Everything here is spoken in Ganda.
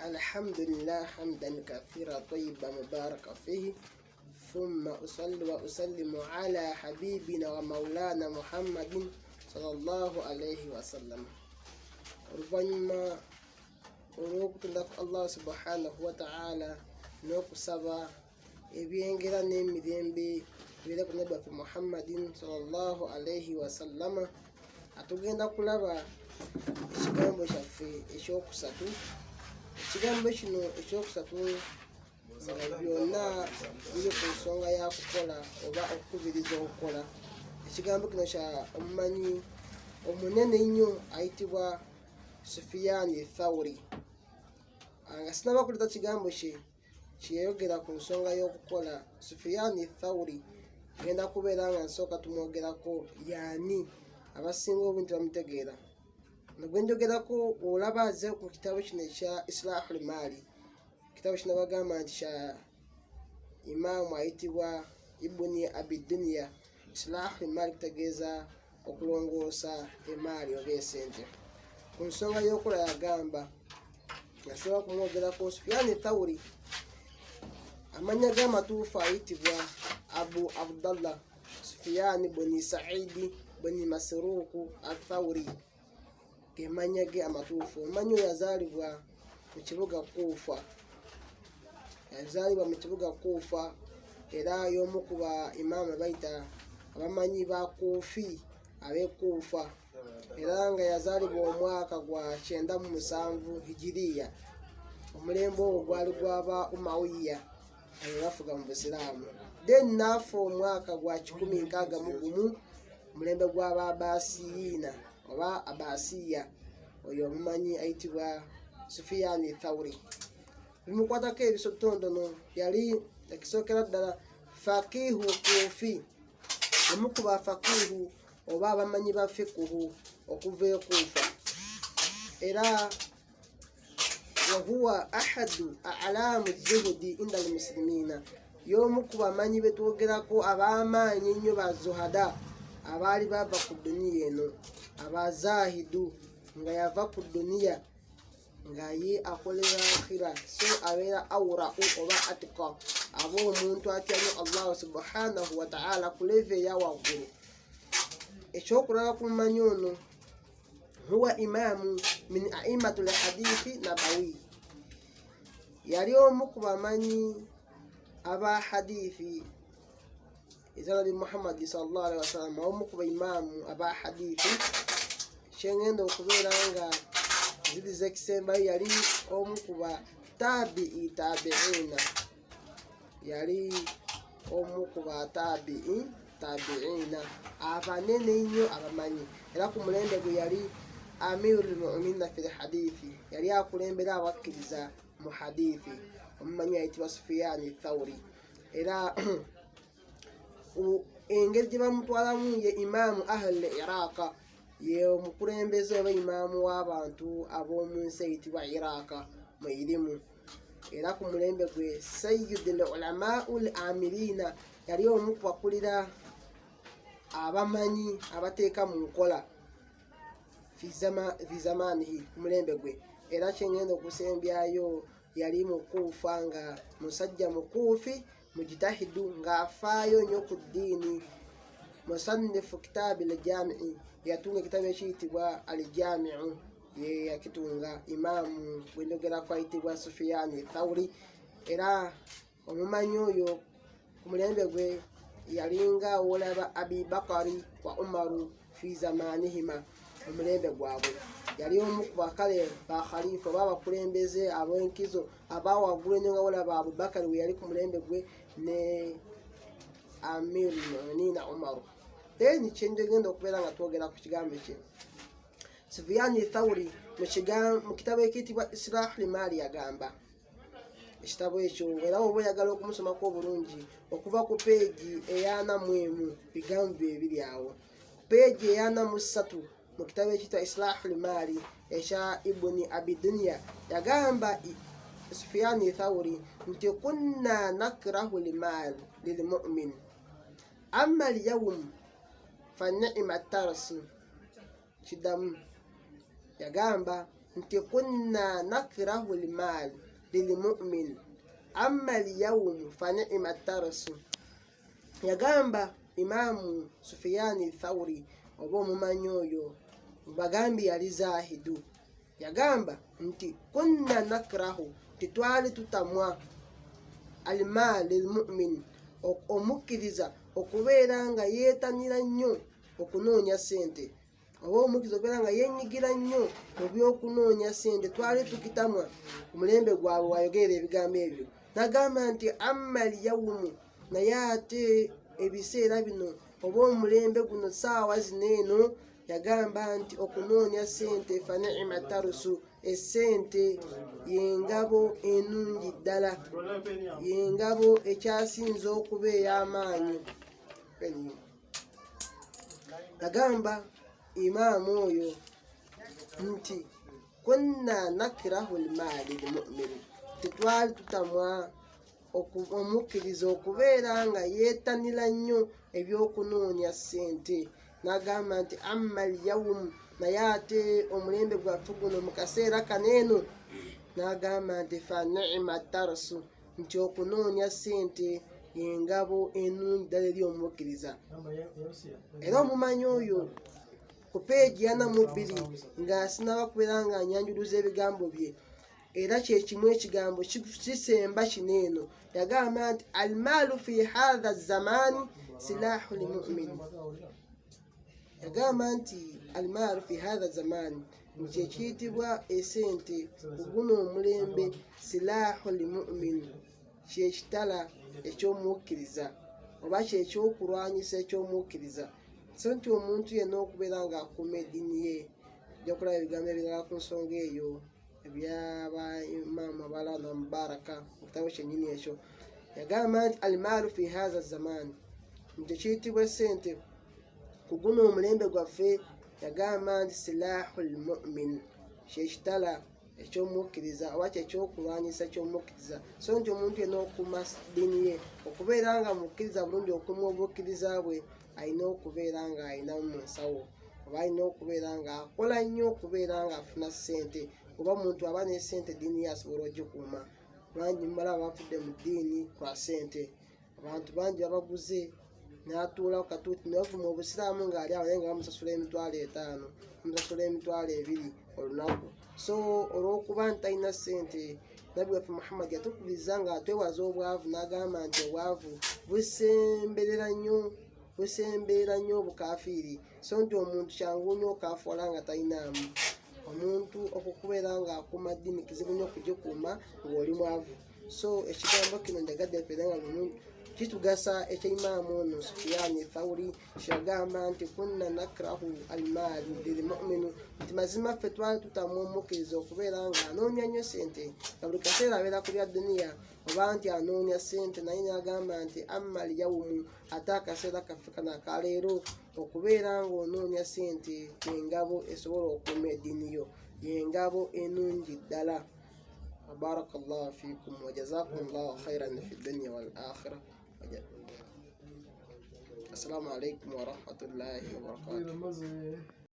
الحمد لله حمدا كثيرا طيبا مباركا فيه، ثم أصلي وأسلم على حبيبنا ومولانا محمد صلى الله عليه وسلم. oluvannyuma olw'okutunda ku Allah subhanahu wa ta'ala n'okusaba ebyengera n'emirembe bibeere ku nabi waffe Muhammadin sallallahu alaihi wasallama, atugenda kulaba ekigambo kyaffe ekyokusatu. Ekigambo kino ekyokusatu nga byonna biri ku nsonga ya kukola oba okukubiriza okukola. Ekigambo kino kya omumanyi omunene ennyo ayitibwa Sufyan Thawri. Nga sinaba kuleta kigambo kye kyeyogera ku nsonga y'okukola, Sufyan Thawri genda kubeera nga nsooka tumwogerako yaani abasinga obuntu bamutegeera. Gwe njogerako olaba aze ku kitabo kino ekya Islahul Maali. Ekitabo kino bagamba nti kya imaamu ayitibwa Ibuni Abidunya. Islahul Maali kitegeeza okulongoosa emaali oba esente. Ku nsonga y'okola yagamba, yasobola kumwogerako Sufyan Thawri. Amannya g'amatuufu ayitibwa Abu Abdallah Sufyan buni Saidi buni Masruuku Athawri, ge mannya ge amatuufu. Omumanyi oyo yazaalibwa mu kibuga Kuufa. Yazaalibwa mu kibuga Kuufa, era y'omu ku ba imaamu bayita abamanyi ba Kuufi ab'e Kuufa, era nga yazaalibwa omwaka gwa 97 hijiriya. Omulembe ogwo gwali gwaba Umawiya abafuga mu Busiraamu. Then naafa omwaka gwa 161 omulembe gw'aba Abasiyina oba Abasiya. Oyo omumanyi ayitibwa Sufyan Thawri. Bimukwatako ebisotondono, yali ekisookera ddala faqihu Kuufi, omu ku bafaqihu oba abamanyi ba fiqhu okuva e Kuufa, era wahuwa ahadu a'lamu zuhudi inda almuslimina, y'omu ku bamanyi betwogerako ab'amaanyi ennyo ba zuhada abaali bava ku duniya eno, abazahidu, nga yava ku duniya nga ye akolera akhira, so abeera awra'u oba atika, aba omuntu atyanyo Allah subhanahu wa ta'ala ku leve eya waggulu. Ekyokulaba ku mumanyi ono, huwa imaamu min a'immatul hadithi nabawi. Yali omu ku bamanyi aba hadithi eza Nabi Muhammad sallallahu alaihi wasallam, omu ku baimaamu aba hadithi. Kyengenda okubeera nga ziriza ekisembayo, yali omu ku ba tabi'ina, yali omu ku ba tabi'ina abanene ennyo abamanyi, era ku mulembe gwe yali amirul mu'minina fil hadithi, yali akulembera abakkiriza mu hadithi. Omumanyi ayitibwa Sufyan Thawri, era engeri gye bamutwalamu ye imaamu ahli Iraq, ye omukulembeze oba imaamu w'abantu ab'omu nsi eyitibwa Iraq mu irimu. Era ku mulembe gwe sayyidul ulama'ul amilina, yali omu ku bakulira abamanyi abateeka mu nkola fi zamanihi, ku mulembe gwe. Era kyengenda okusembyayo, yali mu Kuufa nga musajja mukuufi mujtahidu, ng'afaayo nnyo ku ddiini. Musannifu kitaabi al-jaami'i, yatunga ekitabo ekiyitibwa al-jaami'u, ye yakitunga. Imaamu gwe njogerako ayitibwa Sufyan Thawri. Era omumanyi oyo ku mulembe gwe yalinga olaba Abi Bakari wa Umaru fi zamanihima, omulembe gwabwe. Yali omu ku bakale ba khalifa oba abakulembeze ab'enkizo abawaggulu ennyo nga olaba Abubakari we yali ku mulembe gwe ne Amirul Mu'minina Umaru. Then kyenjogenda okubeera nga twogera ku kigambo kye, Sufyan Thawri mu kitabo ekiyitibwa Islahul Maali yagamba. Ekitabo ekyo era oba oyagala okumusomako obulungi, okuva ku peegi eya 41 bigambo ebiri awo, peegi eya 43 mu kitabo ekiyitibwa Islahul Maali ekya Ibuni Abidunya, yagamba Sufyan Thawri nti kunna nakrahu limaal lilmu'min amma al-yawm fa ni'ma tarsi. Kidamu yagamba nti kunna nakrahu almal lilmu'min amma alyawm fa ni'ma tarasu. Yagamba Imamu Sufyani Thawri oba omumanyi oyo bagambi yali zahidu. Yagamba nti kunna nakrahu titwali tutamwa almal lilmu'min omukkiriza okubeera nga yeetanira nnyo okunoonya sente, oba omukkiriza okubeera nga yenyigira nnyo mu by'okunoonya sente twali tukitamwa. Omulembe gwabwe wayogerera ebigambo ebyo. Nagamba nti amma alyawmu, naye ate ebiseera bino oba omulembe guno saawa zino eno, yagamba nti okunoonya sente fa ni'ma tarusu, essente yengabo enungi ddala, yengabo ekyasinza okuba ey'amaanyi. Yagamba Imaamu oyo nti kunna nakrahu almaali lilmu'min, titwali tutamwa omukkiriza okubeera nga yeetanira nnyo ebyokunoonya ssente. Nagamba nti amma alyawm, naye ate omulembe gwaffe guno mu kaseera kaneeno, nagamba nti fa ni'ma tarasu, nti okunoonya ssente yengabo enungi ddala eri omukkiriza. Era omumanyi oyo ku peegi 42 nga sinaba kubeera nga anyanjuluza ebigambo bye, era kyekimu ekigambo kisemba kino eno. Yagamba nti almaalu fi hadha zamani silahu limu'min. Yagamba nti almaalu fi hadha zamani kyekiyitibwa esente ku guno omulembe, silahu limu'min, kyekitala ekyomukkiriza oba kyekyokulwanyisa ekyomukkiriza. So nti omuntu yenna okubeera nga akuuma eddiini ye. Ojja kulaba ebigambo ebirala ku nsonga eyo ebyaba Imaamu Abalwana Mubaraka mu kitabo kyennyini ekyo. Yagamba nti almaalu fi hadha zamani, nti kiyitibwa essente ku guno omulembe gwaffe. Yagamba nti silahu lmu'min, kyekitala ekyomukkiriza oba kyekyokulwanyisa ekyomukkiriza. So nti omuntu yenna okuuma ddiini ye, okubeera nga mukkiriza bulungi, okuuma obukkiriza bwe, alina okubeera nga alinamu mu nsawo, oba alina okubeera nga akola nnyo okubeera nga afuna ssente. Oba omuntu aba ne ssente, eddiini ye asobola ogikuuma. Bangi mumala abafudde mu ddiini lwa ssente. Abantu bangi babaguze n'atuulawo katuuti nebavuma obusiraamu ng'ali awo naye nga bamusasula $5,000, bamusasula $2,000 olunaku. So olw'okuba nti talina ssente, Nabbi waffe Muhammad yatukubiriza nga twewaza obwavu. N'agamba nti obwavu busembeera nnyo obukafiiri. So nti omuntu kyangu nnyo okaafuula nga talinaamu. Omuntu okukubeera nga akuuma ddiini kizibu nnyo okugikuuma ng'oli mwavu. So ekigambo kino njagadde peera nga kitugasa eky'Imaamu ono Sufyani Thawri kyagamba nti kunna nakrahu almaali lilmu'minu, nti mazima ffe twali tutamwa omukkiriza okubeera nga anoonya nnyo ssente, nga buli kaseera abeera ku lya duniya, oba nti anoonya ssente. Naye n'agamba nti amma alyawmu, ate akaseera kaffe kano akaleero, okubeera ng'onoonya ssente yengabo esobola okuuma eddiini yo, yengabo enungi ddala. Barakallahu fiikum wa jazakumullahu khairan fi dunya wal akhirah. Assalamu alaikum wa rahmatullahi wa barakatuh.